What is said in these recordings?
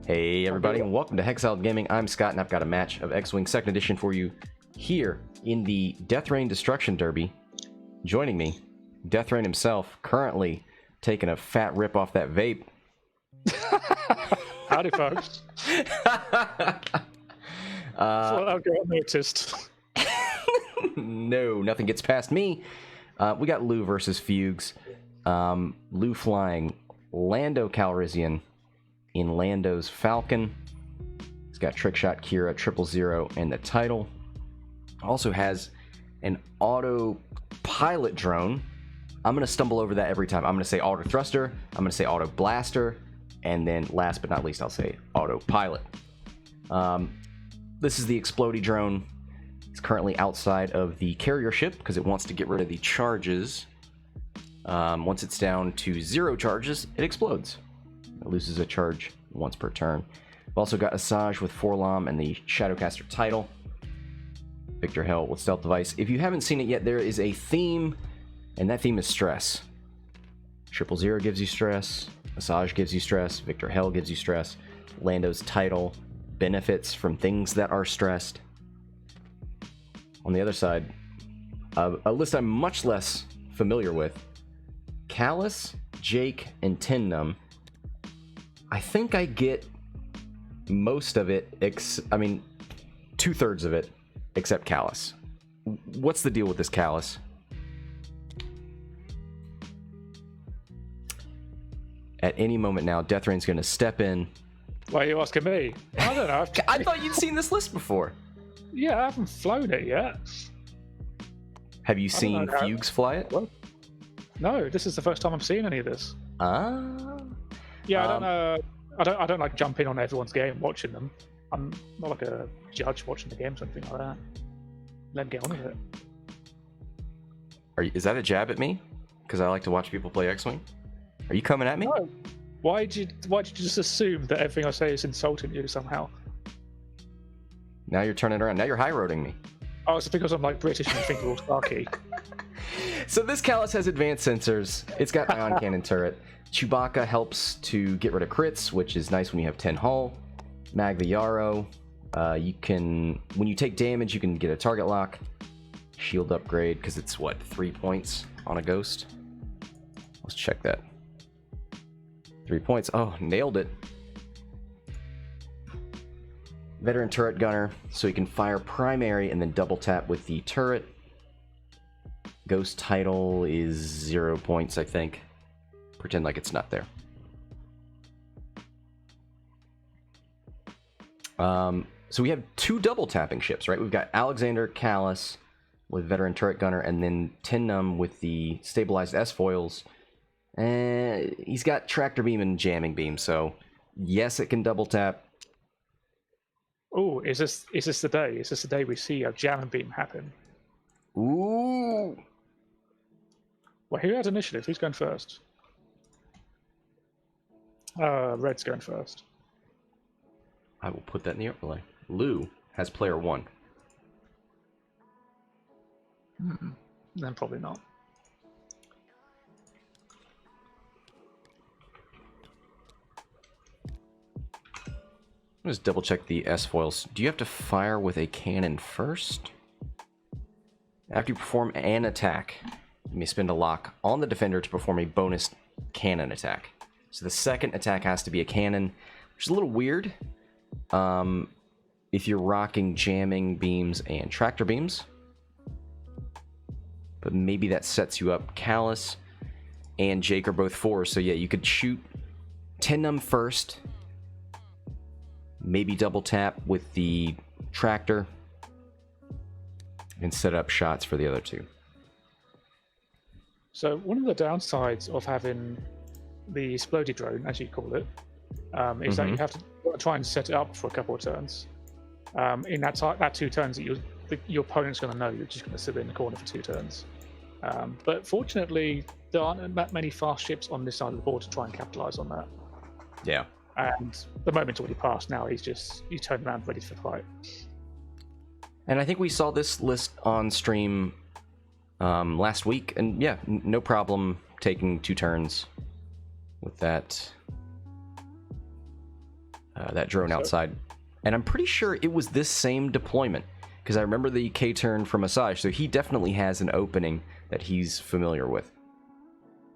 Hey everybody, and welcome to Hexiled Gaming. I'm Scott, and I've got a match of X-Wing 2nd Edition for you here in the Deathrain Destruction Derby. Joining me, Deathrain himself, currently taking a fat rip off that vape. Howdy, folks. Well, I've got noticed. No, nothing gets past me. We got Lou versus Fuges. Lou flying Lando Calrissian in Lando's Falcon. He's got Trickshot Kira 000 and the title. Also has an Autopilot drone. I'm going to stumble over that every time. I'm going to say Auto Thruster, I'm going to say Auto Blaster, and then last but not least, I'll say Autopilot. This is the Explodey drone. It's currently outside of the carrier ship because it wants to get rid of the charges. Once it's down to 0 charges, it explodes. It loses a charge once per turn. We've also got Asajj with Forlom and the Shadowcaster title. Viktor Hell with Stealth Device. If you haven't seen it yet, there is a theme, and that theme is stress. 000 gives you stress. Asajj gives you stress. Viktor Hell gives you stress. Lando's title benefits from things that are stressed. On the other side, a list I'm much less familiar with. Kallus, Jake, and Numb. I think I get most of it, 2/3 of it, except Kallus. What's the deal with this Kallus? At any moment now, Deathrain's going to step in. Why are you asking me? I don't know. I thought you'd seen this list before. Yeah, I haven't flown it yet. Have you seen Fuges fly it? Well, no, this is the first time I'm seeing any of this. Yeah, I don't know. I don't like jumping on everyone's game, watching them. I'm not like a judge watching the games or anything like that. Let them get on with it. Is that a jab at me? Because I like to watch people play X-Wing? Are you coming at me? No. Why did you just assume that everything I say is insulting you somehow? Now you're turning around. Now you're high-roading me. Oh, it's because I'm like British and you think we're all snarky. So this Kallus has advanced sensors. It's got ion cannon turret. Chewbacca helps to get rid of crits, which is nice when you have 10 hull. Mag the Yarrow. When you take damage, you can get a target lock. Shield upgrade, because it's what, 3 points on a ghost? Let's check that. 3 points. Oh, nailed it. Veteran turret gunner, so he can fire primary and then double tap with the turret. Ghost title is 0 points, I think. Pretend like it's not there. So we have 2 double tapping ships, right? We've got Alexsandr, Kallus with veteran turret gunner, and then Numb with the stabilized S-foils. And he's got tractor beam and jamming beam, so yes, it can double tap. Oh, is this the day? Is this the day we see a jam and beam happen? Ooh. Well, who had initiative? Who's going first? Red's going first. I will put that in the overlay. Lou has player 1. Then probably not. Just double check the S-foils. Do you have to fire with a cannon first? After you perform an attack, you may spend a lock on the defender to perform a bonus cannon attack. So the second attack has to be a cannon, which is a little weird if you're rocking jamming beams and tractor beams. But maybe that sets you up. Kallus and Jake are both 4, so yeah, you could shoot Numb first. Maybe double tap with the tractor and set up shots for the other 2. So one of the downsides of having the Explodey drone, as you call it, is that you have to try and set it up for a couple of turns. In that 2 turns, that your opponent's going to know you're just going to sit in the corner for 2 turns. But fortunately, there aren't that many fast ships on this side of the board to try and capitalize on that. Yeah. And the moment's already passed now. He's turned around ready for the fight. And I think we saw this list on stream last week, and yeah, no problem taking 2 turns with that that drone outside. And I'm pretty sure it was this same deployment, because I remember the K-turn from Asajj, so he definitely has an opening that he's familiar with.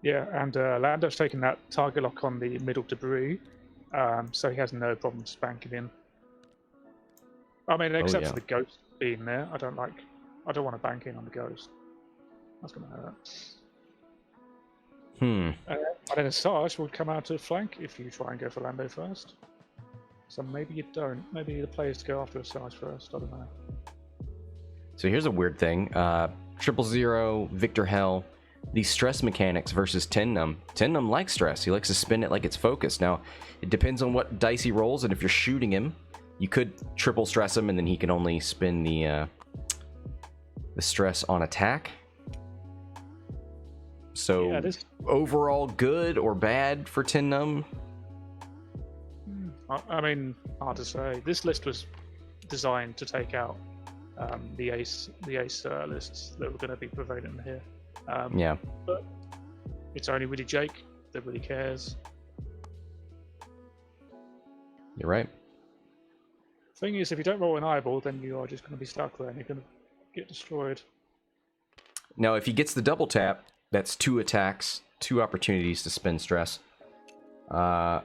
Yeah, and Lando's taken that target lock on the middle debris, so he has no problem spanking in. I mean, except for the ghost being there, I don't want to bank in on the ghost. That's gonna hurt. And then Asajj would come out to flank if you try and go for Lando first. So maybe you don't. Maybe the players go after Asajj first. I don't know. So here's a weird thing. 000, Viktor Hell, these stress mechanics versus Numb. Numb likes stress. He likes to spin it like it's focused. Now, it depends on what dice he rolls, and if you're shooting him, you could triple stress him, and then he can only spin the stress on attack. So, yeah, overall good or bad for Numb? I mean, hard to say. This list was designed to take out the ace lists that were going to be prevalent here. Yeah. But it's only really Jake that really cares. You're right. Thing is, if you don't roll an eyeball, then you are just going to be stuck there and you're going to get destroyed. Now, if he gets the double tap, that's 2 attacks, 2 opportunities to spin stress. I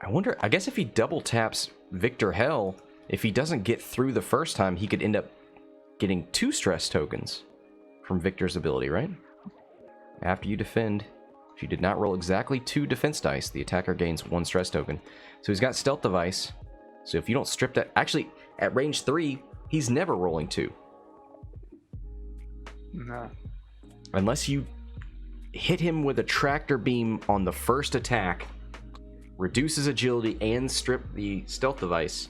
wonder, I guess if he double taps Viktor Hell, if he doesn't get through the first time, he could end up getting 2 stress tokens from Viktor's ability, right? After you defend, if you did not roll exactly 2 defense dice, the attacker gains 1 stress token. So he's got stealth device. So if you don't strip that, actually, at range 3, he's never rolling 2. No. Unless you hit him with a tractor beam on the first attack, reduces agility, and strip the stealth device.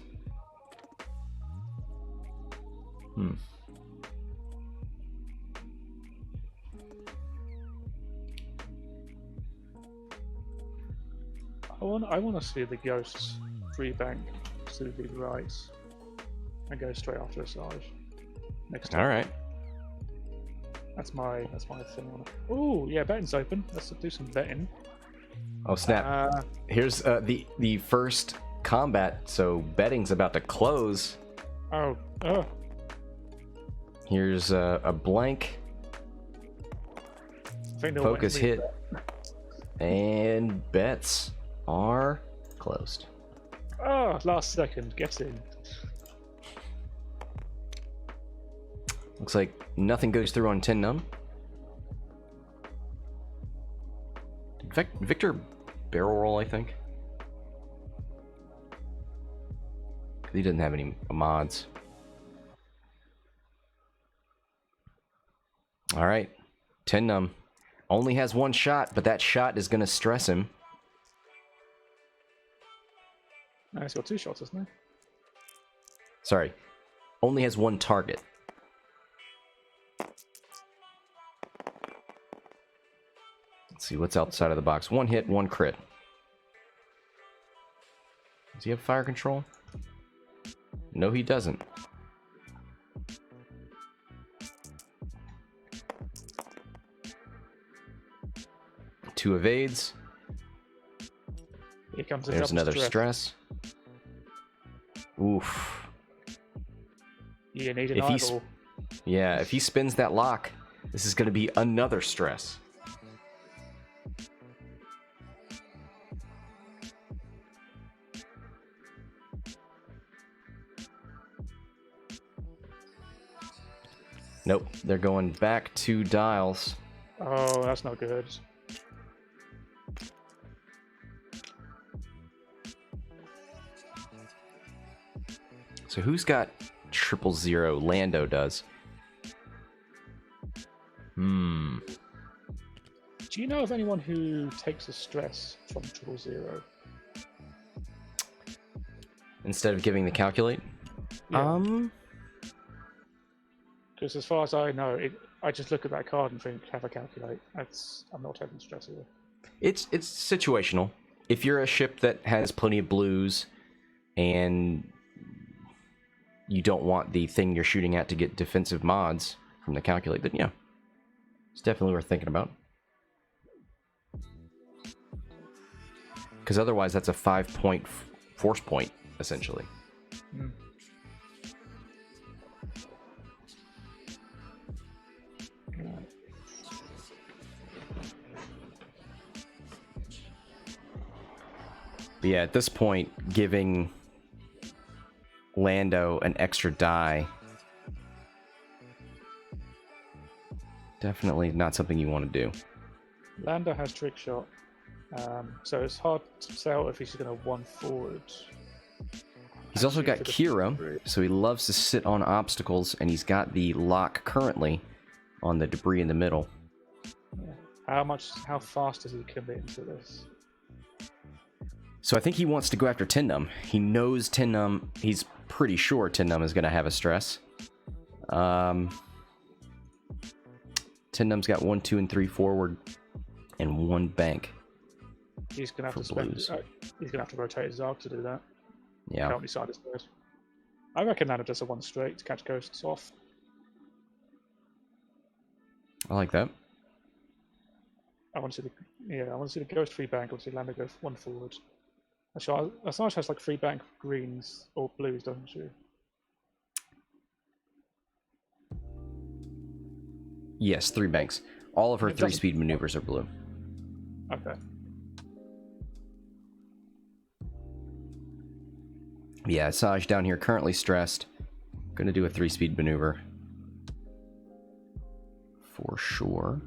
I want to see the ghosts free bank to the right and go straight after Asajj. Next time. All right. That's my thing. Oh yeah, betting's open. Let's do some betting. Oh snap! Here's the first combat. So betting's about to close. Oh. Here's a blank. Focus hit. And bets are closed. Oh, last second. Get in. Looks like nothing goes through on Numb. Did Viktor barrel roll, I think? He didn't have any mods. Alright. Numb only has 1 shot, but that shot is going to stress him. No, he's got 2 shots, isn't he? Sorry. Only has 1 target. Let's see what's outside of the box. 1 hit, 1 crit. Does he have fire control? No, he doesn't. Two evades. Here comes There's another stress. Oof. You need an eyeball. Yeah, if he spins that lock, this is going to be another stress. Nope, they're going back to dials. Oh, that's not good. So who's got 000? Lando does. Do you know of anyone who takes a stress from 000? Instead of giving the calculate? Yeah. Because as far as I know, I just look at that card and think, have a calculate. I'm not taking stress either. It's situational. If you're a ship that has plenty of blues and you don't want the thing you're shooting at to get defensive mods from the calculate, then yeah, it's definitely worth thinking about. Because otherwise that's a 5-point force point, essentially. Mm. But yeah, at this point, giving Lando an extra die, definitely not something you want to do. Lando has trick shot, so it's hard to tell if he's going to one forward. He's also got Kira, so he loves to sit on obstacles, and he's got the lock currently on the debris in the middle. Yeah. How fast does he commit into this? So I think he wants to go after Numb. He knows Numb. He's pretty sure Numb is going to have a stress. Numb's got 1, 2, and 3 forward, and 1 bank. He's going to have to he's going to have to rotate his arc to do that. Yeah. Currently side is good. I reckon Lando does a 1 straight to catch ghosts off. I like that. I want to see the ghost free bank. I want to see Lando go 1 forward. Actually, Asajj has like 3 bank greens or blues, doesn't she? Yes, 3 banks. All of her 3-speed maneuvers are blue. Okay. Yeah, Asajj down here currently stressed. Gonna do a 3-speed maneuver. For sure.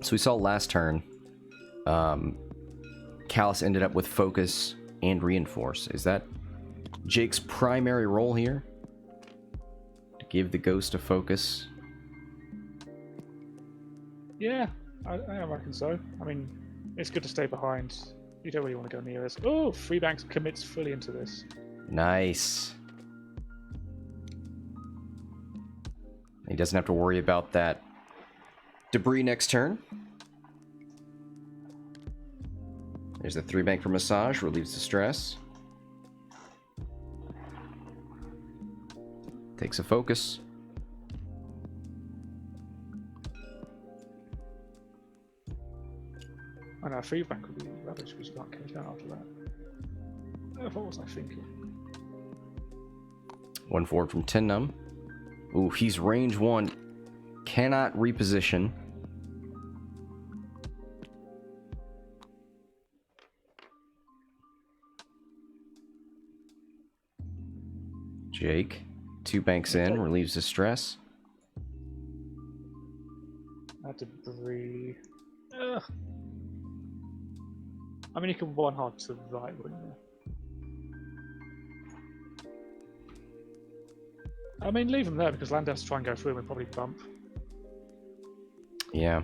So we saw last turn, Kallus ended up with focus and reinforce. Is that Jake's primary role here? To give the ghost a focus? Yeah, I reckon so. I mean, it's good to stay behind. You don't really want to go near this. Oh, 3 banks commits fully into this. Nice. He doesn't have to worry about that debris next turn. There's the 3 bank from Asajj, relieves the stress. Takes a focus. I know, 3 bank would be rubbish because you can't catch out after that. What was I thinking? 1 forward from Numb. Ooh, he's range 1. Cannot reposition. Jake, 2 banks in, relieves the stress. That debris. Ugh. I mean, you can 1 hard to the right, wouldn't you? I mean, leave him there because Lando has to try and go through him and probably bump. Yeah.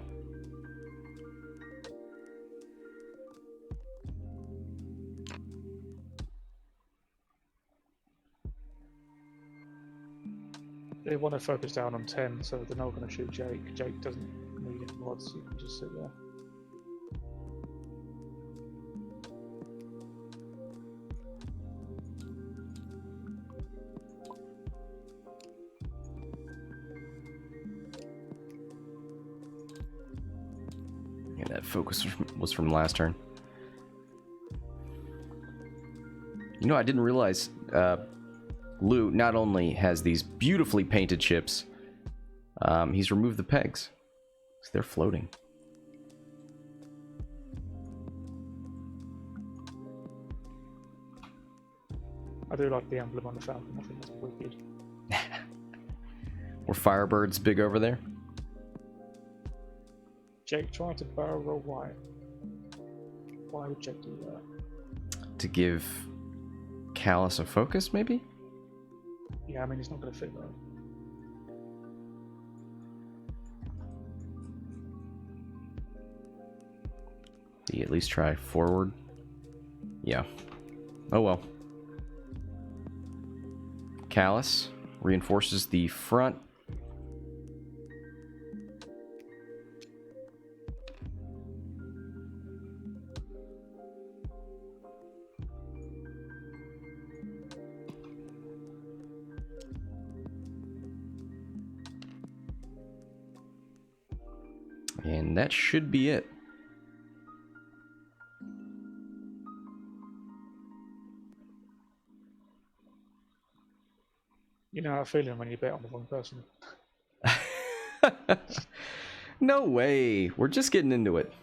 They want to focus down on 10, so they're not going to shoot Jake. Jake doesn't need any mods, so you can just sit there. Yeah, that focus was from last turn. You know, I didn't realize Lou not only has these beautifully painted ships, he's removed the pegs. So they're floating. I do like the emblem on the Falcon. I think that's wicked. Were Firebirds big over there? Jake tried to barrel roll white. Why would Jake do that? To give Kallus a focus, maybe? Yeah, I mean, he's not going to fit that. Did he at least try forward? Yeah. Oh well. Kallus reinforces the front. And that should be it. You know how feeling when you bet on the wrong person. No way. We're just getting into it.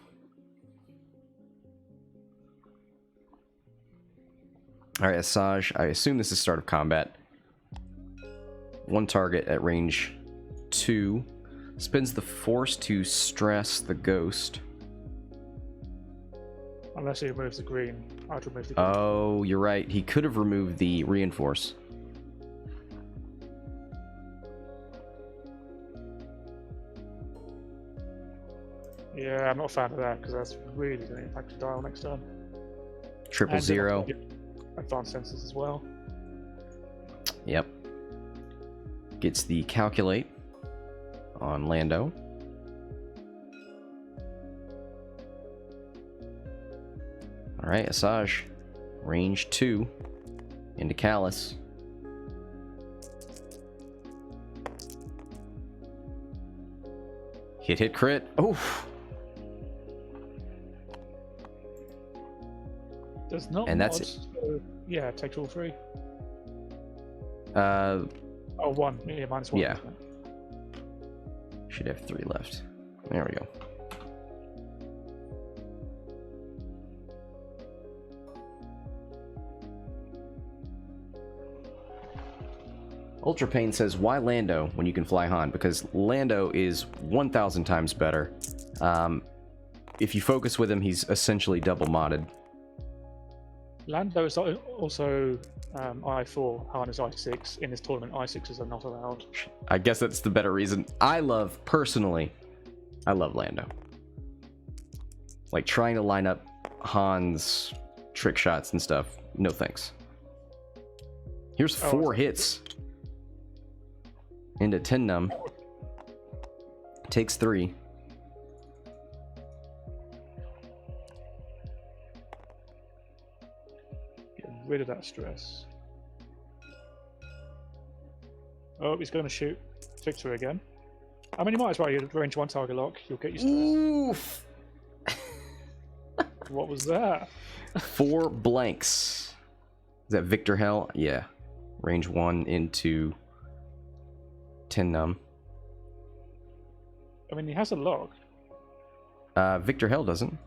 Alright, Asajj, I assume this is start of combat. One target at range 2. Spends the force to stress the ghost. Unless he removes the green. I'd remove the green. Oh, you're right. He could have removed the reinforce. Yeah, I'm not a fan of that because that's really going to impact the dial next turn. 000. Advanced sensors as well. Yep. Gets the calculate on Lando. Alright, Asajj. Range 2 into Kallus. Hit crit. Oof. Does not. And that's it. So, yeah, it takes all 3. Uh, Oh, 1. Yeah, -1. Yeah. Should have 3 left. There we go. Ultra Pain says, why Lando when you can fly Han? Because Lando is 1,000 times better. If you focus with him, he's essentially double modded. Lando is also I4, Han is I6. In this tournament, I6s are not allowed. I guess that's the better reason. Personally, I love Lando. Like, trying to line up Han's trick shots and stuff, no thanks. Here's 4 hits. Into 10 Numb. Takes 3. Get rid of that stress. Oh, he's going to shoot Viktor again. I mean, you might as well. You range 1 target lock. You'll get your stress. Oof. What was that? 4 blanks. Is that Viktor Hell? Yeah. Range 1 into 10 Numb. I mean, he has a lock. Viktor Hell doesn't.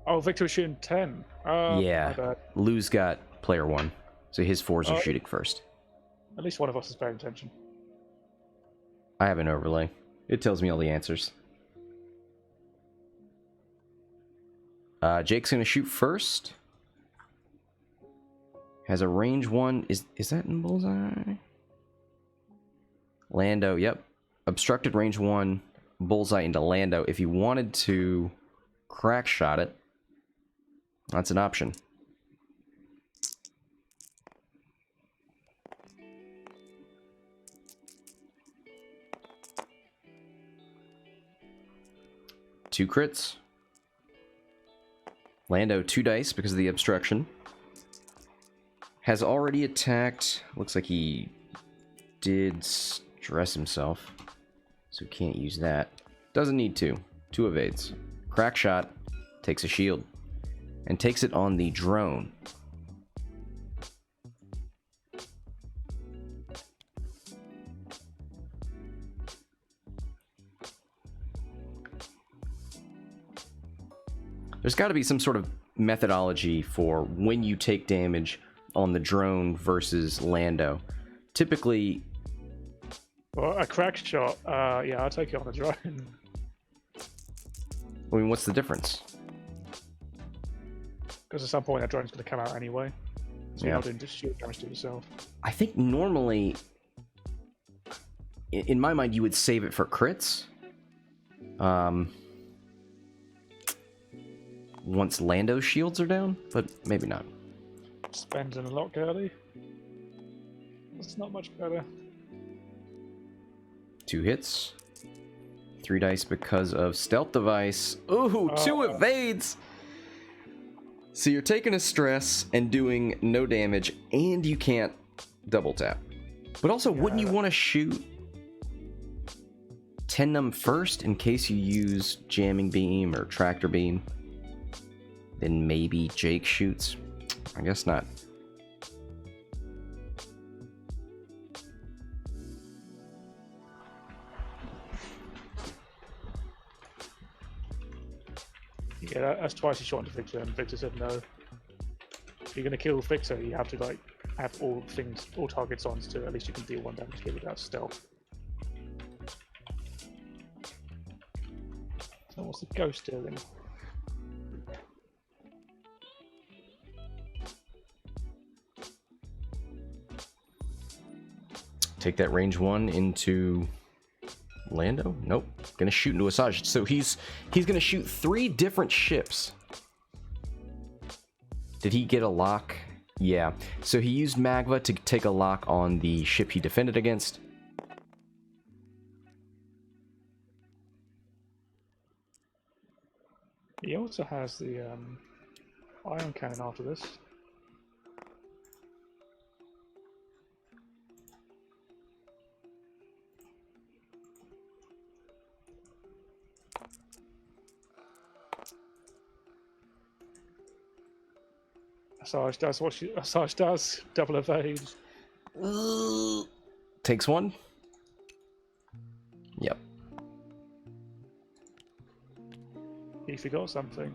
Oh, Viktor was shooting 10. Yeah. Lou's got player 1. So his 4s are shooting first. At least one of us is paying attention. I have an overlay. It tells me all the answers. Jake's gonna shoot first. Has a range 1. Is that in bullseye? Lando, yep. Obstructed range 1, bullseye into Lando. If you wanted to crack shot it, that's an option. Two crits. Lando 2 dice because of the obstruction. Has already attacked. Looks like he did stress himself, so can't use that. Doesn't need to. 2 evades. Crack shot. Takes a shield. And takes it on the drone. There's got to be some sort of methodology for when you take damage on the drone versus Lando. Typically... Well, a crack shot, yeah, I'll take it on the drone. I mean, what's the difference? Because at some point that drone's going to come out anyway. So you're not doing just shield damage to yourself. I think normally, in my mind, you would save it for crits. Once Lando's shields are down, but maybe not. Spending a lot early. That's not much better. 2 hits. 3 dice because of stealth device. Ooh, 2 evades! So you're taking a stress and doing no damage, and you can't double tap. But also, wouldn't you want to shoot 10 Numb first in case you use Jamming Beam or Tractor Beam. Then maybe Jake shoots. I guess not. Yeah, that's twice he shot into Viktor, and Viktor said no. If you're gonna kill Viktor, you have to like have all targets on, so at least you can deal 1 damage to without stealth. So what's the ghost doing? Take that range 1 into Lando? Nope. Gonna shoot into Asajj. So he's gonna shoot 3 different ships. Did he get a lock? Yeah. So he used Magma to take a lock on the ship he defended against. He also has the ion cannon after this. Asajj does what Asajj does. Double evade. Takes 1. Yep. He forgot something.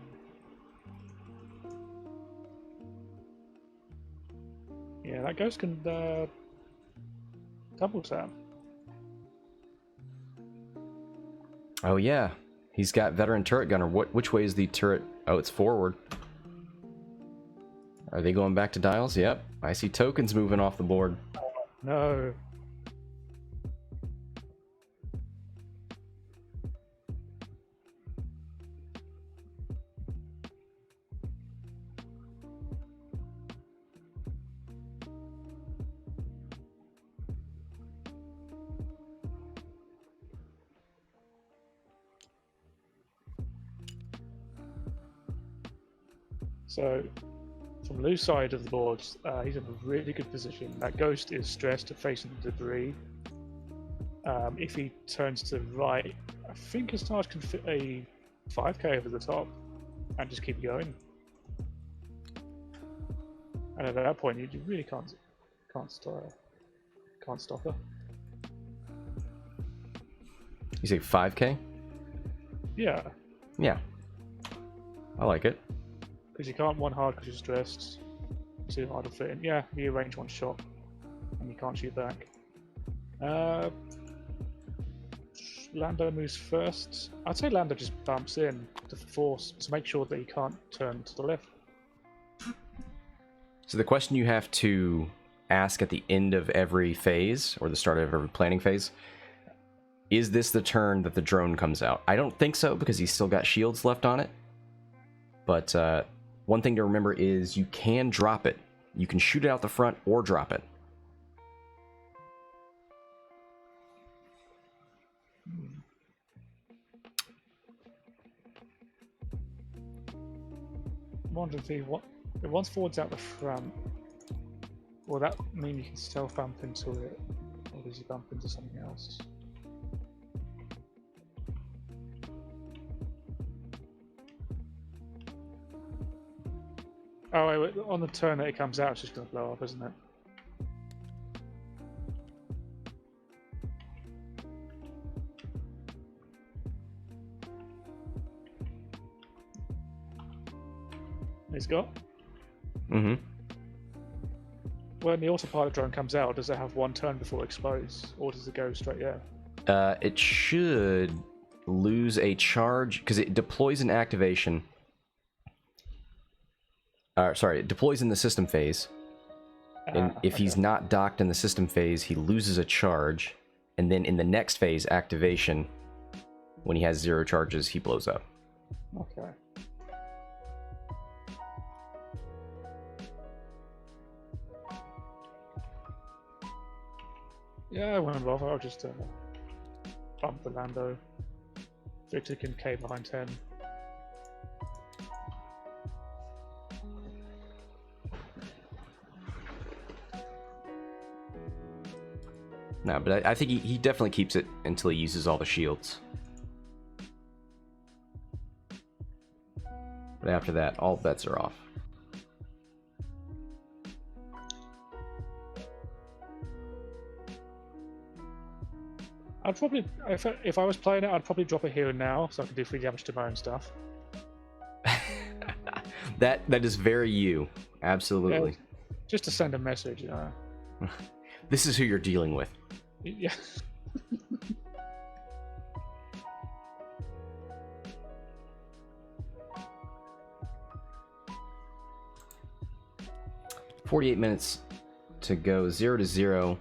Yeah, that ghost can double tap. Oh yeah. He's got veteran turret gunner. Which way is the turret? Oh, it's forward. Are they going back to dials? Yep. I see tokens moving off the board. No. So, from Lou's side of the board, he's in a really good position. That ghost is stressed to facing the debris. If he turns to the right, I think Asajj can fit a 5k over the top and just keep going. And at that point, you really can't stop her. You say 5k? Yeah, Yeah. I like it. because you can't 1 hard because you're stressed. 2 hard to fit in. Yeah, you range 1 shot and you can't shoot back. Lando moves first. I'd say Lando just bumps in to make sure that he can't turn to the left. So the question you have to ask at the end of every phase, or the start of every planning phase, is this the turn that the drone comes out? I don't think so, because he's still got shields left on it. But one thing to remember is you can drop it. You can shoot it out the front or drop it. I'm wondering if it wants forwards out the front. Will that mean you can stealth bump into it, or does he bump into something else? Oh, wait, on the turn that it comes out, it's just going to blow up, isn't it? It's got? Mm-hmm. When the autopilot drone comes out, does it have 1 turn before it explodes, or does it go straight there? It should lose a charge, because it deploys an activation. Sorry, it deploys in the system phase. And if he's not docked in the system phase, he loses a charge. And then in the next phase, activation, when he has 0 charges, he blows up. Okay. Yeah, I won't bother. I'll just bump the Lando. Viktor can K behind 10. No, but I think he definitely keeps it until he uses all the shields. But after that, all bets are off. I'd probably, if I was playing it, I'd probably drop it here and now, so I can do free damage to my own stuff. That is very you. Absolutely. Yeah, just to send a message, you know. This is who you're dealing with. Yeah. $48 minutes to go, 0-0.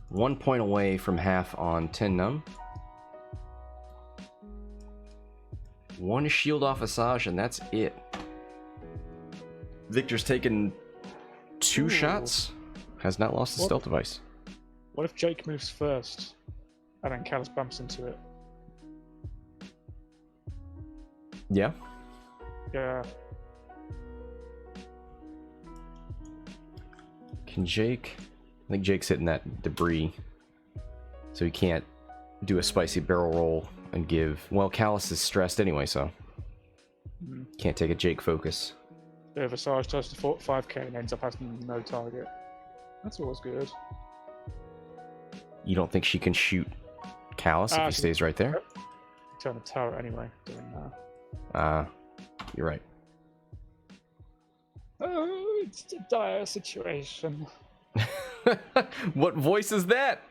1 point away from half on 10 Numb. 1 shield off Asajj, and that's it. Viktor's taken 2 shots. Has not lost his stealth device. What if Jake moves first, and then Kallus bumps into it? Yeah. Yeah. Can Jake... I think Jake's hitting that debris, so he can't do a spicy barrel roll and give... Well, Kallus is stressed anyway, so... Can't take a Jake focus. If Asajj tries to 5k and ends up having no target. That's always good. You don't think she can shoot Kallus if he stays right there? Turn the turret anyway, doing that. You're right. Oh, it's a dire situation. What voice is that?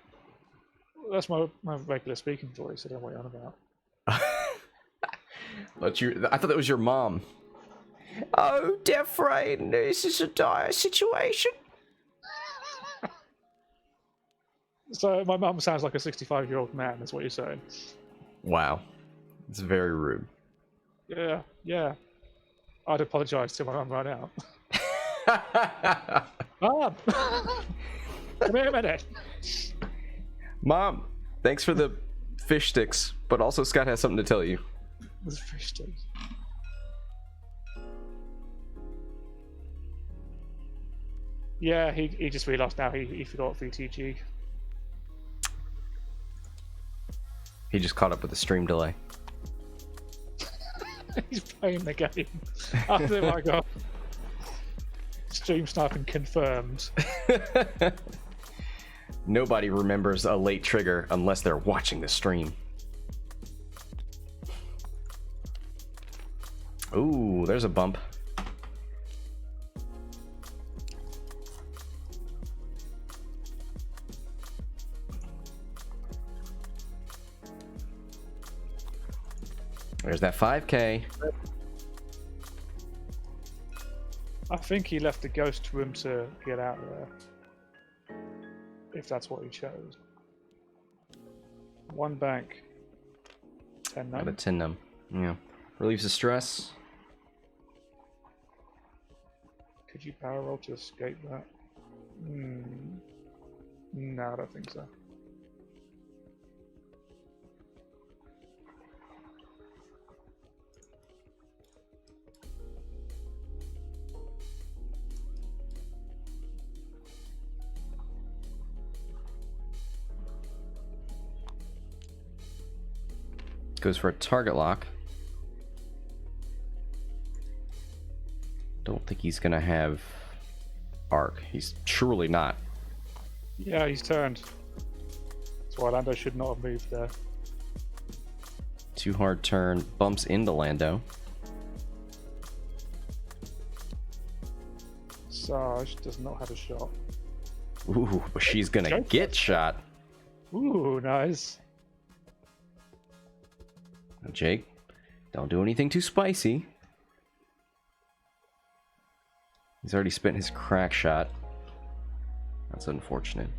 That's my regular speaking voice. I don't know what you're on about. I thought that was your mom. Oh, Deathrain, this is a dire situation. So my mum sounds like a 65-year-old man. That's what you're saying. Wow, it's very rude. Yeah. I'd apologise till my mum ran out. Mom, come here a minute. Mom, thanks for the fish sticks, but also Scott has something to tell you. There's fish sticks. Yeah, he just realised now he forgot VTG. He just caught up with the stream delay. He's playing the game. Oh my god. Stream sniping confirmed. Nobody remembers a late trigger unless they're watching the stream. Ooh, there's a bump. There's that 5k. I think he left the ghost room to get out there. If that's what he chose. 1 bank. 10 numb. Got a 10 numb. Yeah. Relieves the stress. Could you power roll to escape that? No, I don't think so. Goes for a target lock. Don't think he's gonna have arc. He's surely not. Yeah, he's turned. That's why Lando should not have moved there. Too hard turn, bumps into Lando. Asajj does not have a shot. Ooh, but she's gonna get shot. Ooh, nice. Jake, don't do anything too spicy. He's already spent his crack shot. That's unfortunate.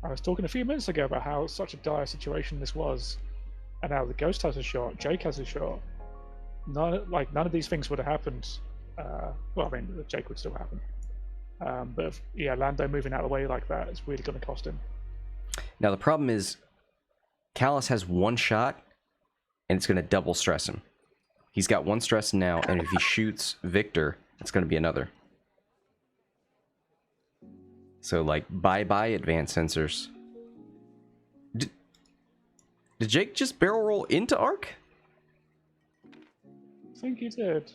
I was talking a few minutes ago about how such a dire situation this was, and how the ghost has a shot, Jake has a shot. None of these things would have happened. Well, I mean, Jake would still happen. But yeah, Lando moving out of the way like that is really going to cost him. Now the problem is, Kallus has 1 shot, and it's going to double stress him. He's got 1 stress now, and if he shoots Viktor, it's going to be another. So, like, bye-bye advanced sensors. Did Jake just barrel roll into Arc? I think he did.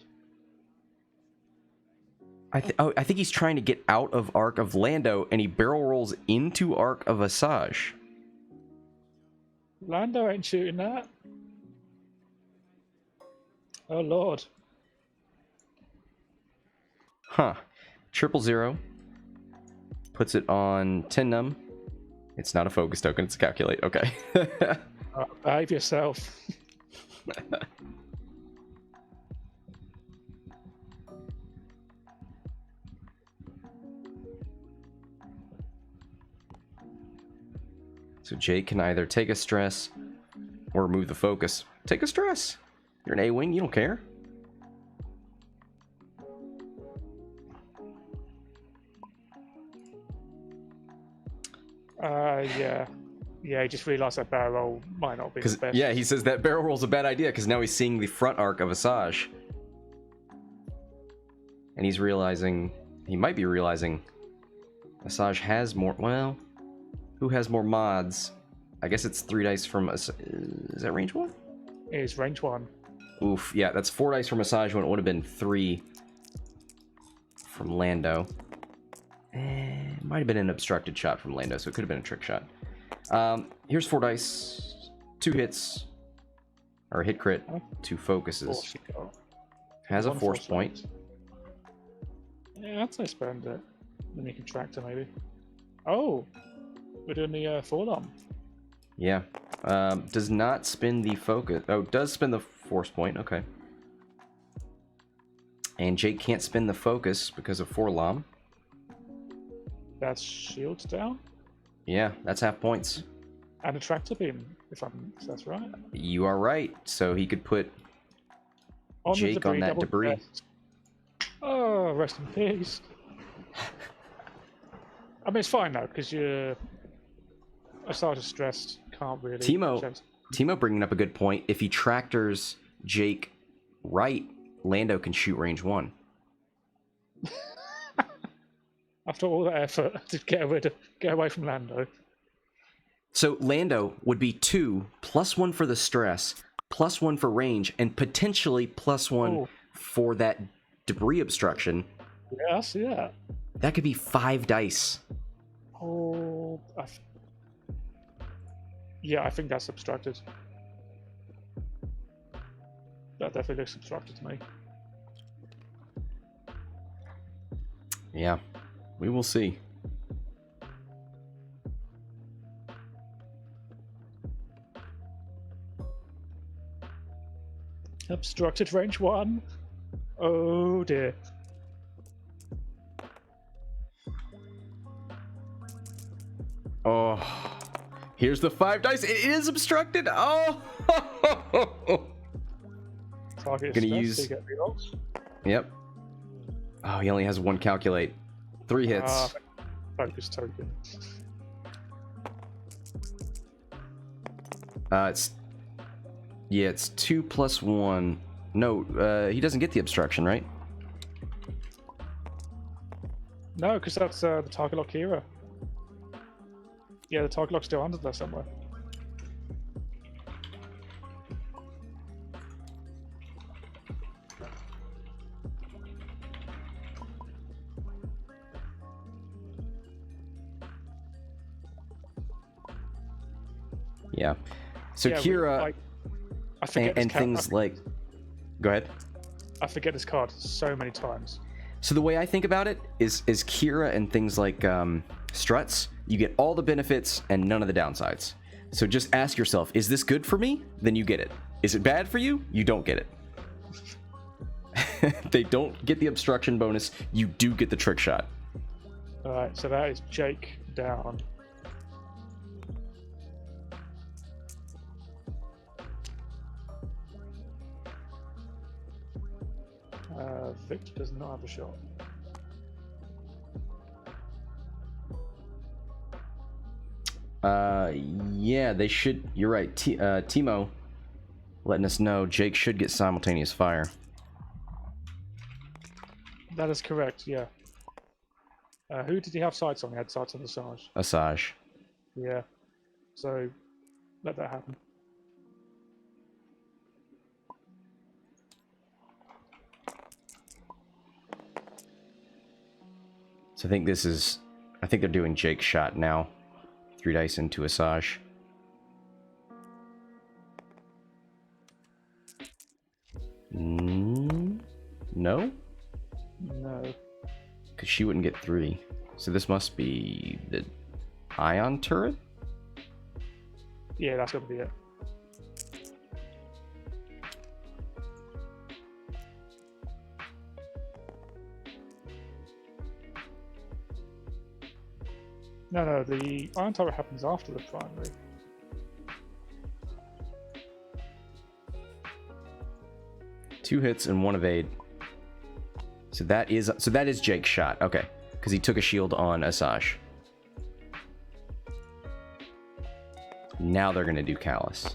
I think he's trying to get out of Arc of Lando, and he barrel rolls into Arc of Asajj. Lando ain't shooting that. Oh, Lord. Huh. 000. Puts it on 10 Numb. It's not a focus token, it's a calculate. Okay. Behave yourself. So Jake can either take a stress or remove the focus. Take a stress. You're an A-wing, you don't care. Yeah. Yeah, he just realised that barrel roll might not be the best. Yeah, he says that barrel roll's a bad idea because now he's seeing the front arc of Asajj. And he's realizing, he might be realizing, Asajj has more, well, who has more mods? I guess it's 3 dice from, is that range 1? It is range 1. Oof, yeah, that's 4 dice from Asajj when it would have been 3 from Lando. It might have been an obstructed shot from Lando, so it could have been a trick shot. Here's 4 dice, 2 hits, or a hit crit, 2 focuses. Has a force point. Yeah, I'd say spend it. Then you can tractor maybe. Oh, we're doing the forearm. Yeah. Does not spin the focus. Oh, does spin the force point. Okay. And Jake can't spin the focus because of Forlom. That's shields down. Yeah, that's half points. And a tractor beam, if that's right. You are right. So he could put on Jake debris, on that debris. Rest. Oh, rest in peace. I mean, it's fine now because you're. I started stressed. Can't really. Timo bringing up a good point. If he tractors Jake right, Lando can shoot range 1. After all that effort to get away from Lando. So Lando would be 2 +1 for the stress, +1 for range, and potentially +1 for that debris obstruction. Yeah, I see that. That could be 5 dice. Oh, yeah, I think that's obstructed. That definitely looks obstructed to me. Yeah, we will see. Obstructed range 1. Oh dear. Oh, here's the 5 dice. It is obstructed. Oh, Target gonna stress, use. so you get rerolls. Yep. Oh, he only has 1 calculate. 3 hits. Focus token. It's 2 + 1. No, he doesn't get the obstruction, right? No, because that's the target lock hero. Yeah, the target lock's still under there somewhere. Yeah. So Yeah, Kira I forget and things like. Go ahead. I forget this card so many times. So the way I think about it is Kira and things like struts, you get all the benefits and none of the downsides. So just ask yourself, is this good for me? Then you get it. Is it bad for you? You don't get it. They don't get the obstruction bonus. You do get the trick shot. Alright, so that is Jake down. Viktor does not have a shot. Yeah, they should. You're right. Timo letting us know Jake should get simultaneous fire. That is correct, yeah. Who did he have sights on? He had sights on Asajj. Asajj. Yeah. So let that happen. So I think they're doing Jake's shot now. 3 dice into Asajj. No? No. Because she wouldn't get 3. So this must be the ion turret? Yeah, that's gonna be it. No, the iron turret happens after the primary. Two hits and 1 evade. So that is Jake's shot. Okay, because he took a shield on Asajj. Now they're gonna do Kallus.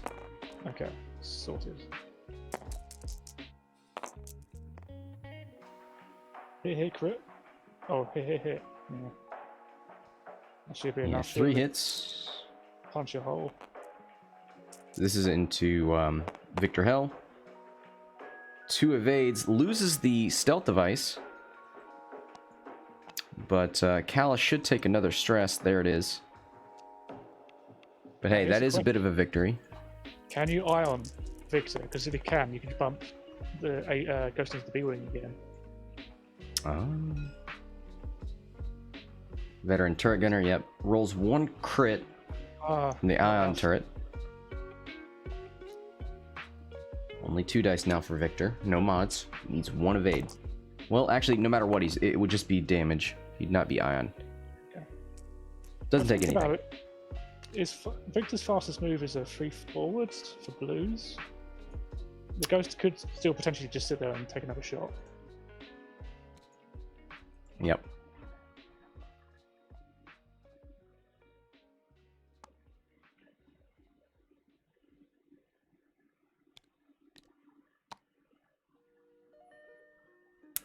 Okay, sorted. Hit, crit. Oh, hit. Yeah. That should be Yeah, enough. 3 hits. Punch a hole. This is into Viktor Hell. 2 evades, loses the stealth device. But Kallus should take another stress. There it is. But hey, that is a bit of a victory. Can you ion Viktor? Because if you can bump the Ghost into the B-Wing again. Veteran turret gunner, yep. Rolls 1 crit from the ion turret. Only 2 dice now for Viktor. No mods. Needs 1 evade. Well, actually, no matter what, it would just be damage. He'd not be ion. Okay. Doesn't take anything. Viktor's fastest move is a 3 forwards for blues. The Ghost could still potentially just sit there and take another shot. Yep.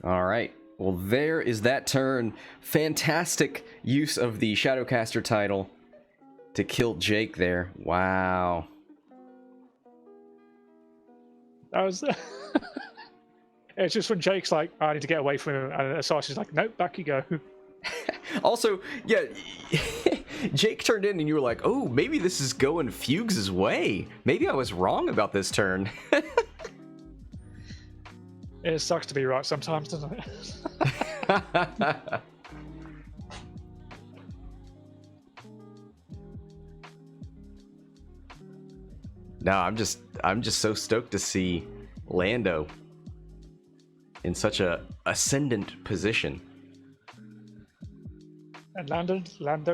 All right. Well, there is that turn. Fantastic use of the Shadowcaster title to kill Jake there. Wow. That was... It's just when Jake's like, I need to get away from him, and Asajj is like, nope, back you go. Also, yeah, Jake turned in and you were like, oh, maybe this is going Fuges' way. Maybe I was wrong about this turn. It sucks to be right sometimes, doesn't it? No, I'm just so stoked to see Lando in such a ascendant position. And Lando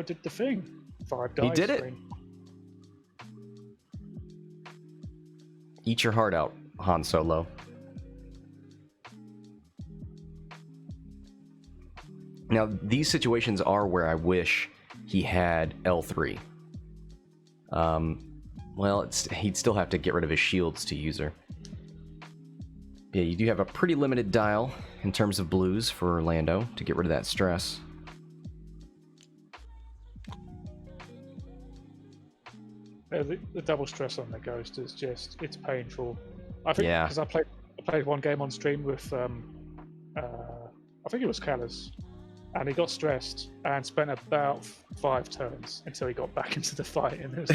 did the thing. 5 dice. He did it. Screen. Eat your heart out, Han Solo. Now, these situations are where I wish he had L3. Well, he'd still have to get rid of his shields to use her. Yeah, you do have a pretty limited dial in terms of blues for Lando to get rid of that stress. The double stress on the Ghost is just, it's painful. I think Yeah. because I played one game on stream with I think it was Kallus, and he got stressed and spent about 5 turns until he got back into the fight, and it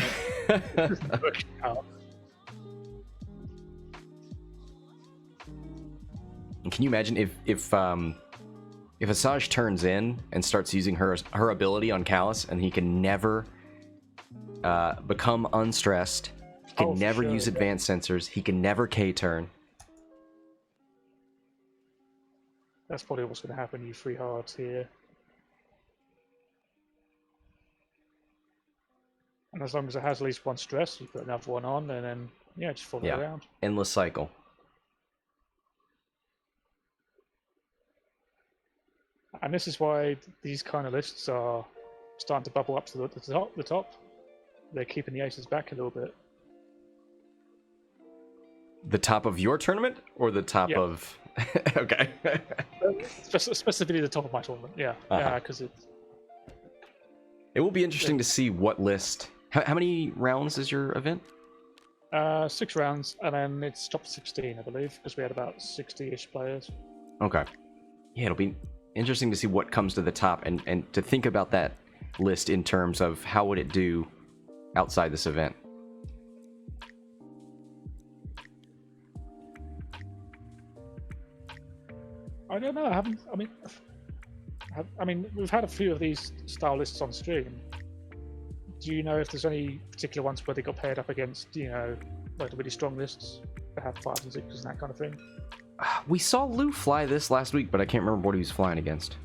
was like, working out. And can you imagine if Asajj turns in and starts using her ability on Kallus, and he can never become unstressed, he can never use advanced sensors, he can never K-turn. That's probably what's going to happen. You 3 hearts here. And as long as it has at least 1 stress, you put another one on, and then, yeah, just follow it around. Endless cycle. And this is why these kind of lists are starting to bubble up to the top. They're keeping the aces back a little bit. The top of your tournament, or the top of... Okay. Specifically the top of my tournament. Yeah, yeah, because it's. It will be interesting to see what list. How many rounds is your event? 6 rounds, and then it's top 16, I believe, because we had about 60-ish players. Okay. Yeah, it'll be interesting to see what comes to the top, and to think about that list in terms of how would it do outside this event. I don't know. I haven't. I mean, we've had a few of these style lists on stream. Do you know if there's any particular ones where they got paired up against, like really strong lists that have 5s and 6s and that kind of thing? We saw Lou fly this last week, but I can't remember what he was flying against.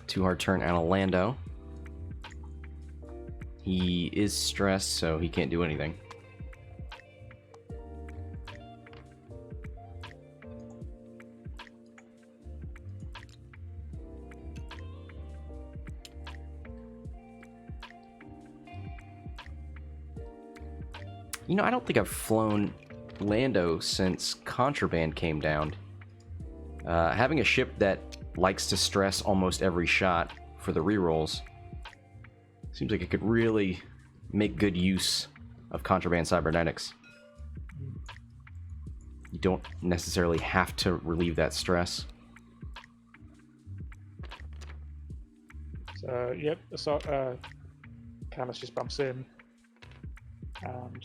Too hard turn out of Lando. He is stressed, so he can't do anything. I don't think I've flown Lando since Contraband came down. Having a ship that likes to stress almost every shot for the rerolls seems like it could really make good use of Contraband Cybernetics. You don't necessarily have to relieve that stress. So, yep, Kallus just bumps in, and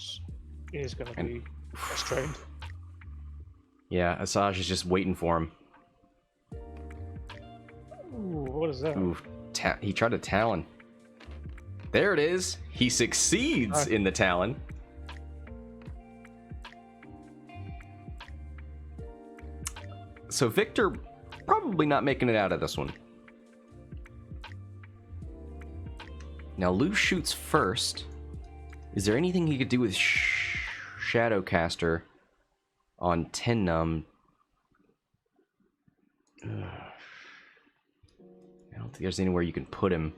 is going to be restrained. Yeah, Asajj is just waiting for him. Ooh, what is that? Ooh, he tried a Talon. There it is. He succeeds in the Talon. So Viktor probably not making it out of this one. Now Lou shoots first. Is there anything he could do with Shadowcaster on 10 Numb? I don't think there's anywhere you can put him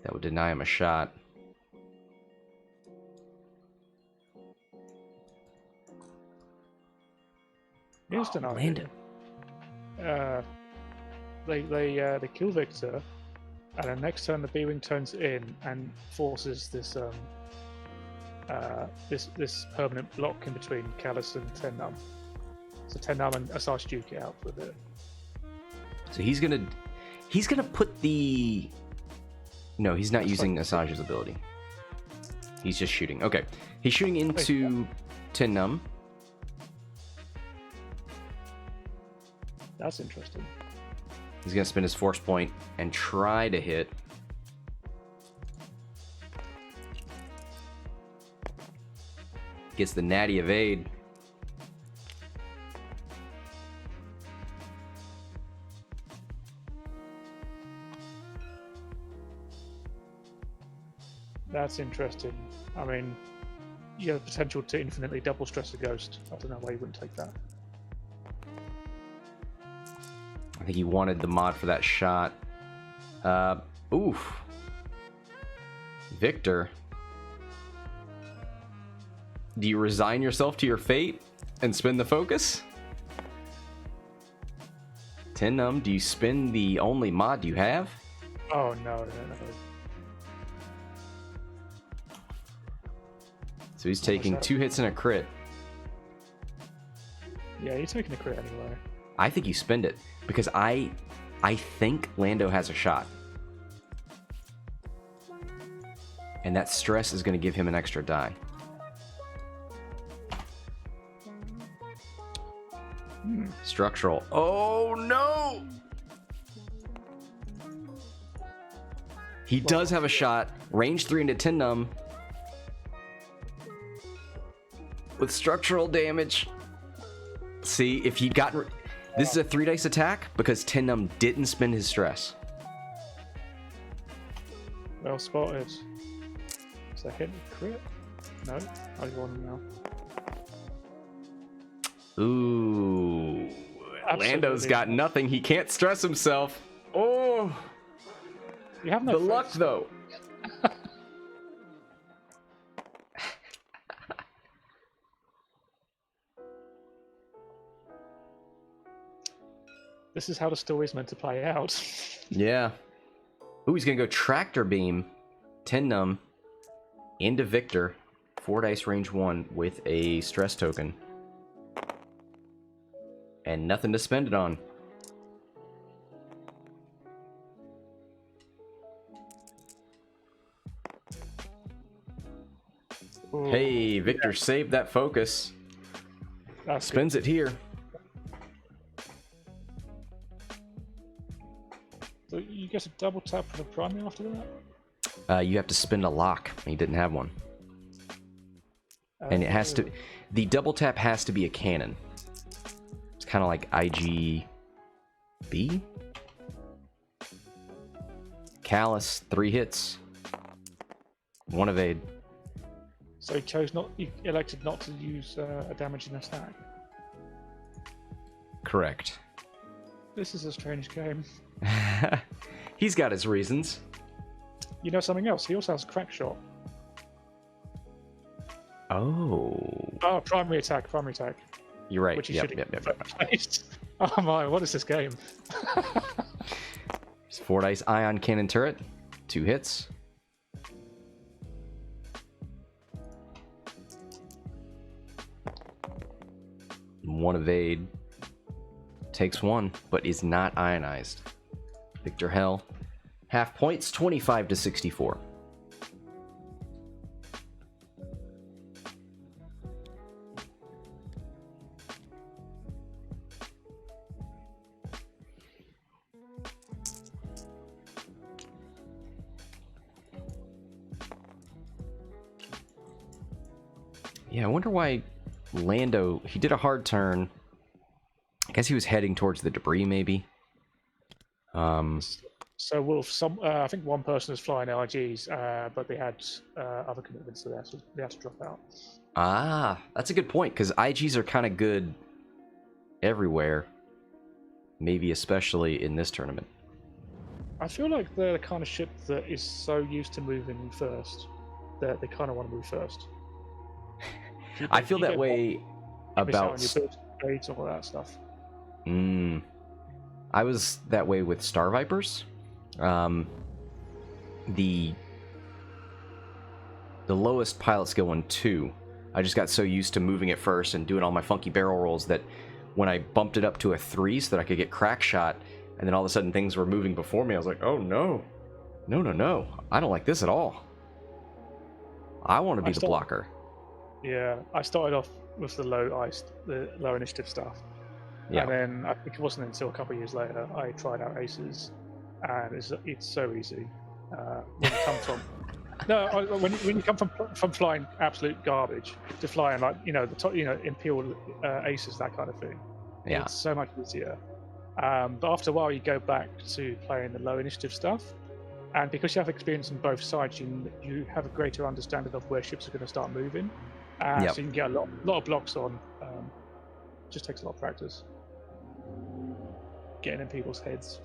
that would deny him a shot. Instant Lando. They kill Viktor, and then next turn the B-wing turns in and forces this this permanent block in between Kallus and 10 Numb. So 10 Numb and Asajj duke it out with it. So he's gonna put the. No, he's not using Asajj's ability. He's just shooting. Okay, he's shooting into 10 Numb. That's interesting. He's gonna spend his force point and try to hit. Gets the natty evade. That's interesting. I mean, you have the potential to infinitely double stress a ghost. I don't know why you wouldn't take that. I think he wanted the mod for that shot. Oof. Viktor. Do you resign yourself to your fate and spin the focus? 10 Numb, do you spin the only mod you have? Oh, no. So he's taking 2 hits and a crit. Yeah, you're taking a crit anyway. I think you spend it because I think Lando has a shot. And that stress is going to give him an extra die. Structural. Oh no! He does have a shot. Range 3 into 10 Numb. With structural damage. See, if he'd gotten... This is a 3 dice attack because 10 Numb didn't spend his stress. Well spotted. Is that hitting crit? No? I won now. Ooh. Absolutely. Lando's got nothing. He can't stress himself. Oh. You have no The face. luck, though. This is how the story's meant to play out. Yeah. Ooh, he's gonna go Tractor Beam, 10 Numb, into Viktor, 4 dice range 1 with a stress token. And nothing to spend it on. Ooh, Hey, Viktor saved that focus. that's Spends it here. So you get a double tap for the primary after that? You have to spend a lock. He didn't have one. And it has to... The double tap has to be a cannon. It's kind of like IGB? Kallus, 3 hits. 1 evade. So he elected not to use a damage in a stack. Correct. This is a strange game. He's got his reasons. You know something else? He also has crack shot. Oh. Oh, primary attack. You're right. Which he Yep. should. Oh my, what is this game? It's 4 dice ion cannon turret. 2 hits. One evade. Takes 1, but is not ionized. Viktor Hell. Half points, 25 to 64. Yeah, I wonder why Lando, he did a hard turn. I guess he was heading towards the debris, maybe. So Wolf, I think one person was flying LRGs, but they had other commitments, so they had to drop out. Ah, that's a good point, because IGs are kind of good everywhere. Maybe especially in this tournament. I feel like they're the kind of ship that is so used to moving first that they kind of want to move first. I feel that way about... Blades, all that stuff. I was that way with Star Vipers. The lowest pilot skill one, 2. I just got so used to moving it first and doing all my funky barrel rolls that when I bumped it up to a 3 so that I could get crack shot, and then all of a sudden things were moving before me, I was like, oh no. No. I don't like this at all. I want to be the blocker. Yeah, I started off with the low initiative stuff. Yeah. And then I think it wasn't until a couple of years later I tried out aces, and it's so easy. When you come from when you come from flying absolute garbage to flying like the top, imperial aces, that kind of thing. Yeah. It's so much easier. But after a while you go back to playing the low initiative stuff, and because you have experience on both sides, you have a greater understanding of where ships are going to start moving. So you can get a lot of blocks on. Just takes a lot of practice getting in people's heads.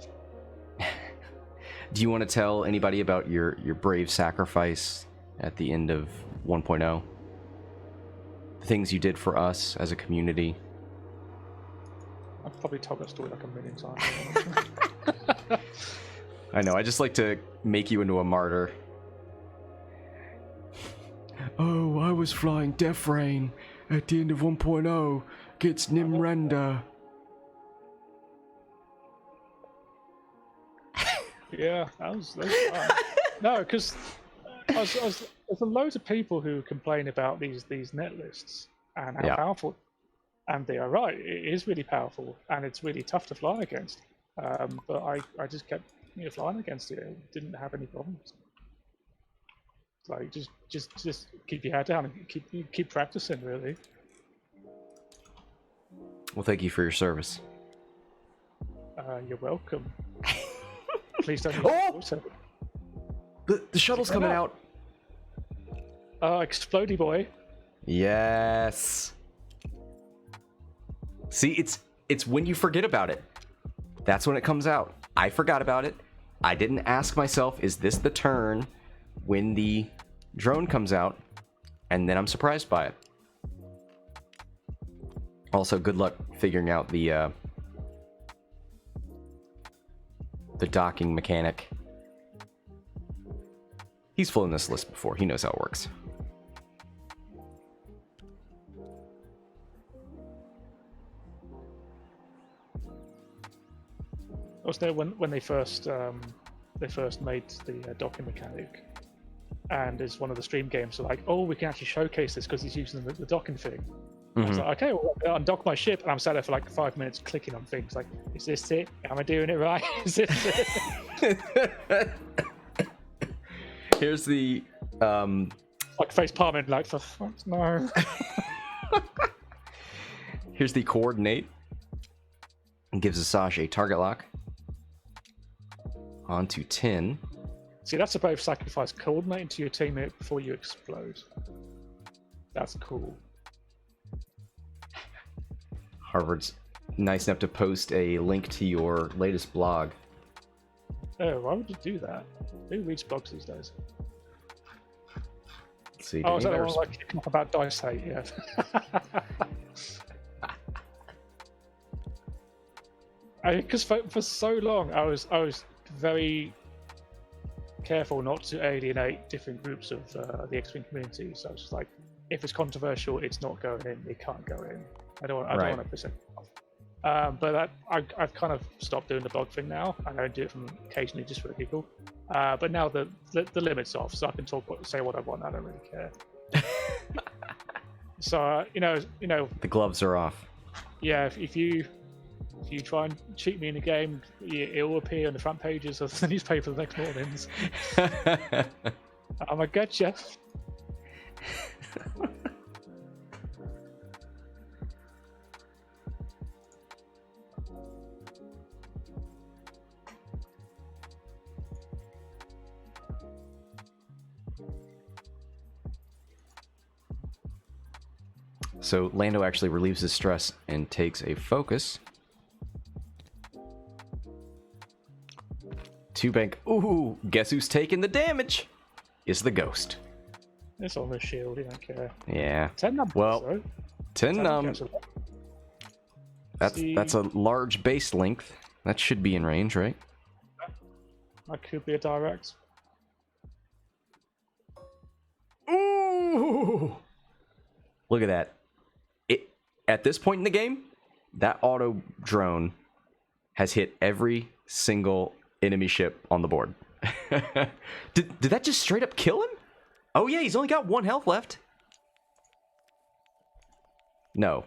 Do you want to tell anybody about your brave sacrifice at the end of 1.0? The things you did for us as a community? I've probably told that story like a million times. I know, I just like to make you into a martyr. Oh, I was flying Deathrain at the end of 1.0. Gets Nimranda. Yeah, that was fun. No, because there's loads of people who complain about these net lists and how powerful, and they are right. It is really powerful, and it's really tough to fly against. But I just kept flying against it. It didn't have any problems. Like just keep your head down and keep practicing, really. Well, thank you for your service. You're welcome. Please don't. The shuttle's coming out. Explodey boy. Yes. See, it's when you forget about it. That's when it comes out. I forgot about it. I didn't ask myself, is this the turn when the drone comes out? And then I'm surprised by it. Also, good luck figuring out the the docking mechanic. He's flown this list before. He knows how it works. I was there when they first made the docking mechanic, and it's one of the stream games. So like, oh, we can actually showcase this because he's using the docking thing. I was like, okay, well, I'll undock my ship, and I'm sat there for like 5 minutes clicking on things. Like, is this it? Am I doing it right? Is this it? Here's the like face palming, like for fuck no. Here's the coordinate. And gives Asajj a target lock. Onto 10. See, that's a brave sacrifice. Coordinating to your teammate before you explode. That's cool. Harvard's nice enough to post a link to your latest blog. Oh, why would you do that? Who reads blogs these days? Let's see. Oh, is that the one like kicking off about dice hate? Yeah. Because for so long, I was very careful not to alienate different groups of the X-Wing community. So it's just like, if it's controversial, it's not going in. It can't go in. I don't want to piss it off. But I've kind of stopped doing the blog thing now. I don't do it from occasionally just for the giggle. But now the limit's off, so I can say what I want. I don't really care. So you know, the gloves are off. Yeah, if you try and cheat me in a game, it will appear on the front pages of the newspaper the next mornings. I'm gonna get you. So Lando actually relieves his stress and takes a focus. 2 bank. Ooh, guess who's taking the damage? Is the ghost. It's on the shield, you don't care. Yeah. 10 numbers, well, though. 10 numb. That's a large base length. That should be in range, right? That could be a direct. Ooh! Look at that. At this point in the game, that auto drone has hit every single enemy ship on the board. Did that just straight up kill him? Oh yeah, he's only got 1 health left. No.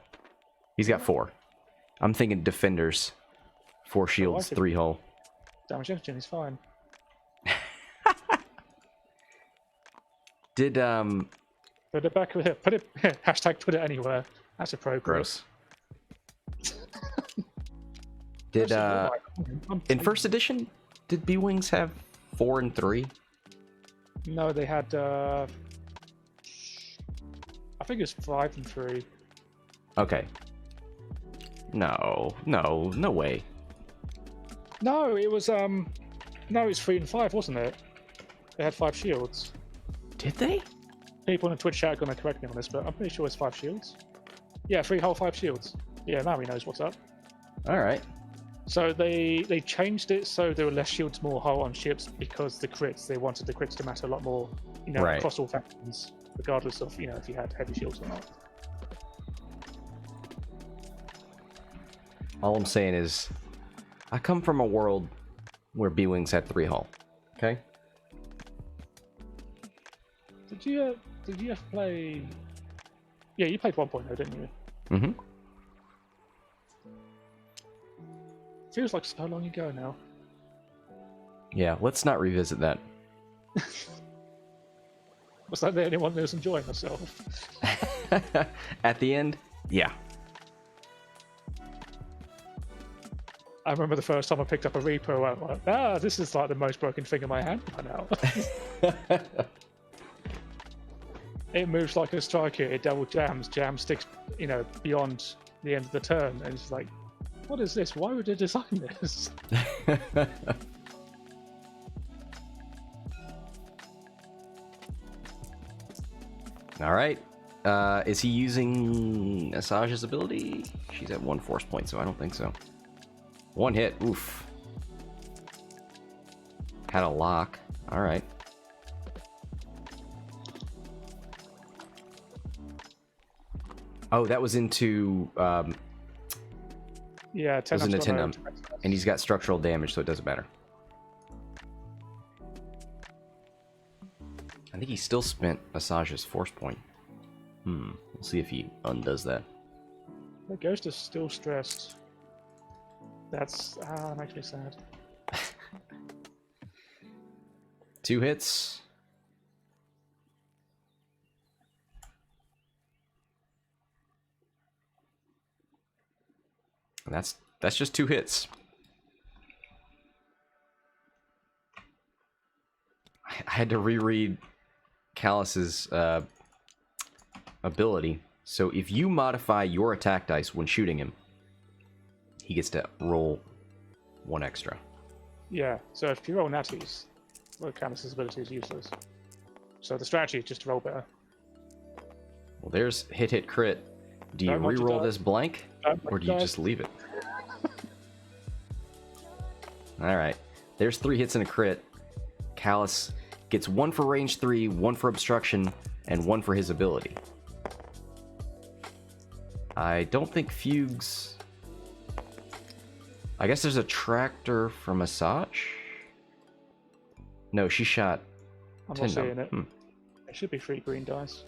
He's got 4. I'm thinking defenders. 4 shields, 3 hull. Damage engine, he's fine. Did Put it back with it. Put it hashtag put it anywhere. That's appropriate. Gross. Did in first edition, did B-Wings have 4 and 3? No, they had I think it was 5 and 3. Okay. No way. No, it was 3 and 5, wasn't it? They had 5 shields. Did they? People in the Twitch chat are going to correct me on this, but I'm pretty sure it's 5 shields. Yeah, 3 hull, 5 shields. Yeah, now he knows what's up. All right. So they changed it so there were less shields, more hull on ships because the crits. They wanted the crits to matter a lot more, right, across all factions, regardless of if you had heavy shields or not. All I'm saying is, I come from a world where B-Wings had 3 hull. Okay. Did you ever play? Yeah, you played 1.0, didn't you? Mm-hmm. Feels like so long ago now. Yeah, let's not revisit that. Was that the only one that was enjoying myself? At the end, yeah. I remember the first time I picked up a Reaper, I went like, this is like the most broken thing in my hand by now. It moves like a striker, it double jam sticks, beyond the end of the turn, and it's like, what is this? Why would they design this? All right. Is he using Asajj's ability? She's at 1 force point, so I don't think so. 1 hit. Oof. Had a lock. All right. Oh, that was into Yeah, was into 10 numb. Numb. And he's got structural damage, so it doesn't matter. I think he still spent Asajj's force point. We'll see if he undoes that. The ghost is still stressed. That makes me sad. 2 hits. And that's just 2 hits. I had to reread Kallus's ability. So if you modify your attack dice when shooting him, he gets to roll 1 extra. Yeah, so if you roll natties, well, Kallus' ability is useless. So the strategy is just to roll better. Well, there's hit crit. Do you re-roll this blank, or do you just leave it? Alright, there's 3 hits and a crit. Kallus gets 1 for range 3, 1 for obstruction, and 1 for his ability. I don't think Fuges... I guess there's a tractor from Asajj? No, she shot... I'm not seeing it. It should be 3 green dice.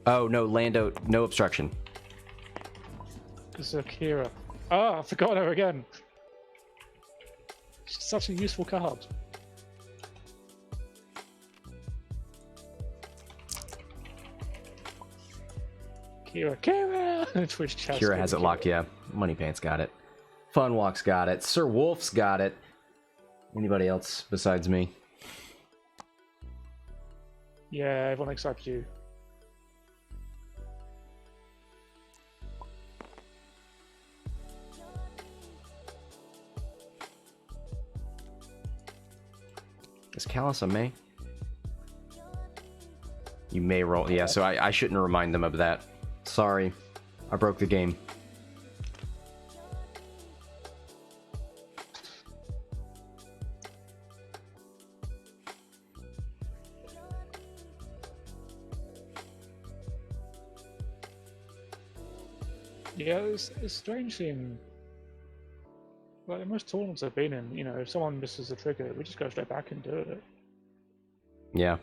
Oh, no, Lando, no obstruction. It's Kira. Ah, I forgot her again. She's such a useful card. Kira! Twitch chat. Kira has it locked, yeah. Moneypants got it. Funwok's got it. Sir Wolf's got it. Anybody else besides me? Yeah, everyone except you. Is Kallus a May? You may roll. Yeah, so I shouldn't remind them of that. Sorry. I broke the game. Yeah, it's strange seeing. Like, in most tournaments I've been in, you know, if someone misses a trigger, we just go straight back and do it. Yeah.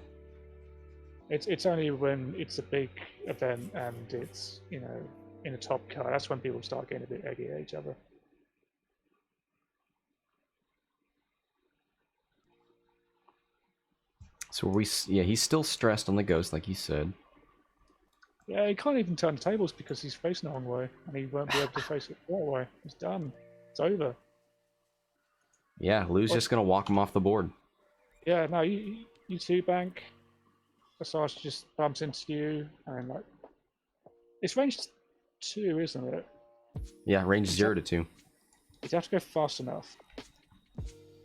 It's only when it's a big event and it's, you know, in a top card, that's when people start getting a bit eggy at each other. So yeah, he's still stressed on the ghost, like you said. Yeah, he can't even turn the tables because he's facing the wrong way, and he won't be able to face it the right way. It's done. It's over. Yeah, Lou's just gonna walk him off the board. Yeah, no, you 2-bank. Asajj just bumps into you, and like, it's range 2, isn't it? Yeah, range 0 to 2. You'd have to go fast enough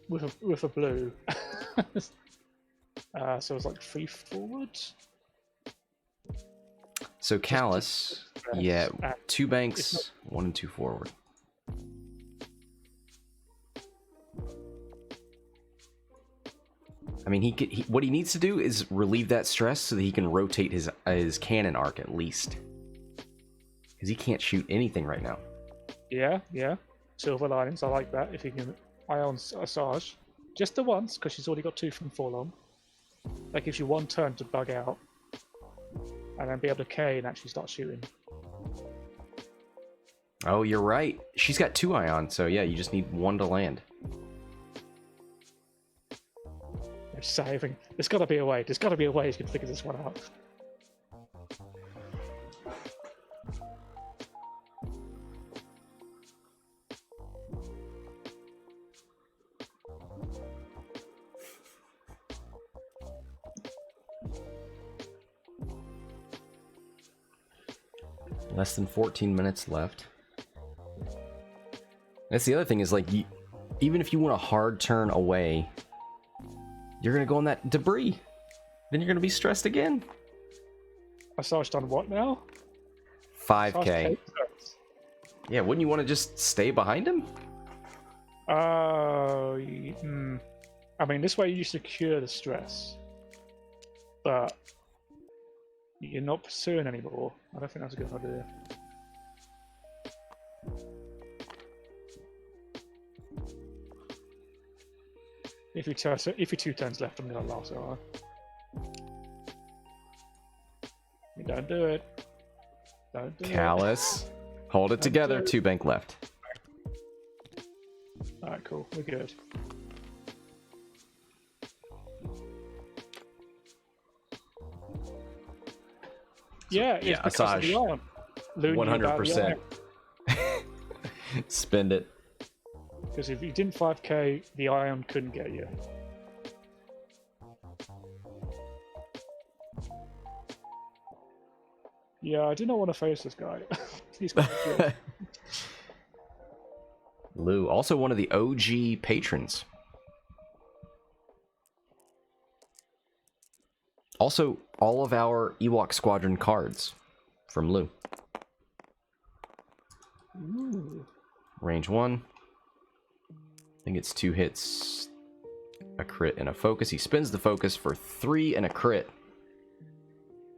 with a blue. So it's like 3 forward. So Kallus, yeah, 2 banks, 1 and 2 forward. I mean, what he needs to do is relieve that stress so that he can rotate his cannon arc at least, because he can't shoot anything right now. Yeah. Silver linings, I like that. If you can ion Asajj just the once, because she's already got 2 from Forlorn. That gives you 1 turn to bug out, and then be able to K and actually start shooting. Oh, you're right. She's got 2 ion, so yeah, you just need 1 to land. Saving. There's got to be a way. There's got to be a way you can figure this one out. Less than 14 minutes left. That's the other thing is, like, even if you want a hard turn away, you're going to go on that debris. Then you're going to be stressed again. Asajj done what now? 5k. Yeah, wouldn't you want to just stay behind him? I mean, this way you secure the stress. But you're not pursuing anymore. I don't think that's a good idea. If you two turns left, I'm gonna last, alright? You don't do it. Don't do Kallus, hold it together. 2 bank left. Alright, cool. We're good. Yeah, it's because of the Asajj. iron. 100%. Spend it. Because if you didn't 5k, the ion couldn't get you. Yeah, I do not want to face this guy. He's quite good. Lou, also one of the OG patrons. Also, all of our Ewok Squadron cards from Lou. Ooh. Range 1. I think it's 2 hits, a crit, and a focus. He spins the focus for 3 and a crit.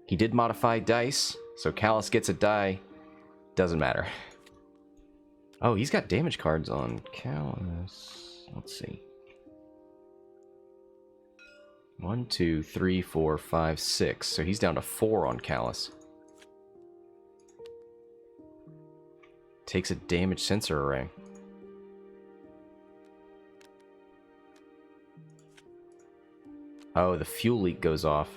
He did modify dice, so Kallus gets a die. Doesn't matter. Oh, he's got damage cards on Kallus. Let's see. 1, 2, 3, 4, 5, 6. So he's down to 4 on Kallus. Takes a damage sensor array. Oh, the fuel leak goes off.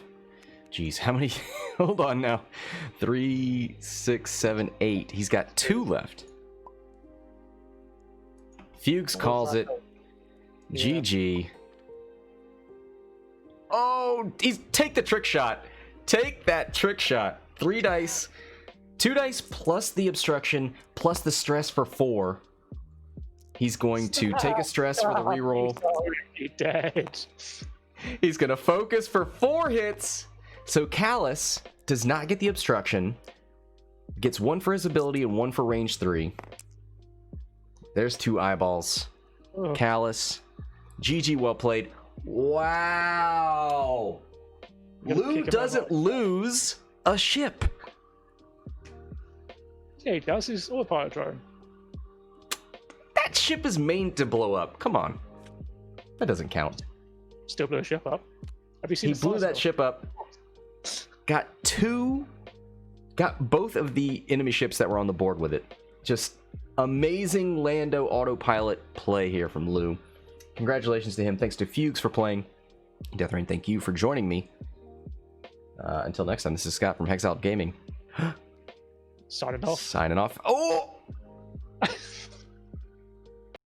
Jeez, how many? Hold on now. 3, 6, 7, 8. He's got 2 left. Fuges calls it. Yeah. GG. Oh, take the trick shot. Take that trick shot. 3 dice. 2 dice plus the obstruction plus the stress for 4. He's going to take a stress for the reroll. He's dead. He's going to focus for 4 hits. So Kallus does not get the obstruction. Gets 1 for his ability and 1 for range 3. There's 2 eyeballs. Ugh. Kallus. GG, well played. Wow. Lou doesn't lose a ship. Yeah, he does. His autopilot drone. That ship is made to blow up. Come on. That doesn't count. Still blew a ship up. Have you seen? He the blew size that of it? ship up. Got both of the enemy ships that were on the board with it. Just amazing Lando autopilot play here from Lou. Congratulations to him. Thanks to Fuges for playing. Deathrain, thank you for joining me. Until next time, this is Scott from Hexiled Gaming. Signing off. Signing off. Oh!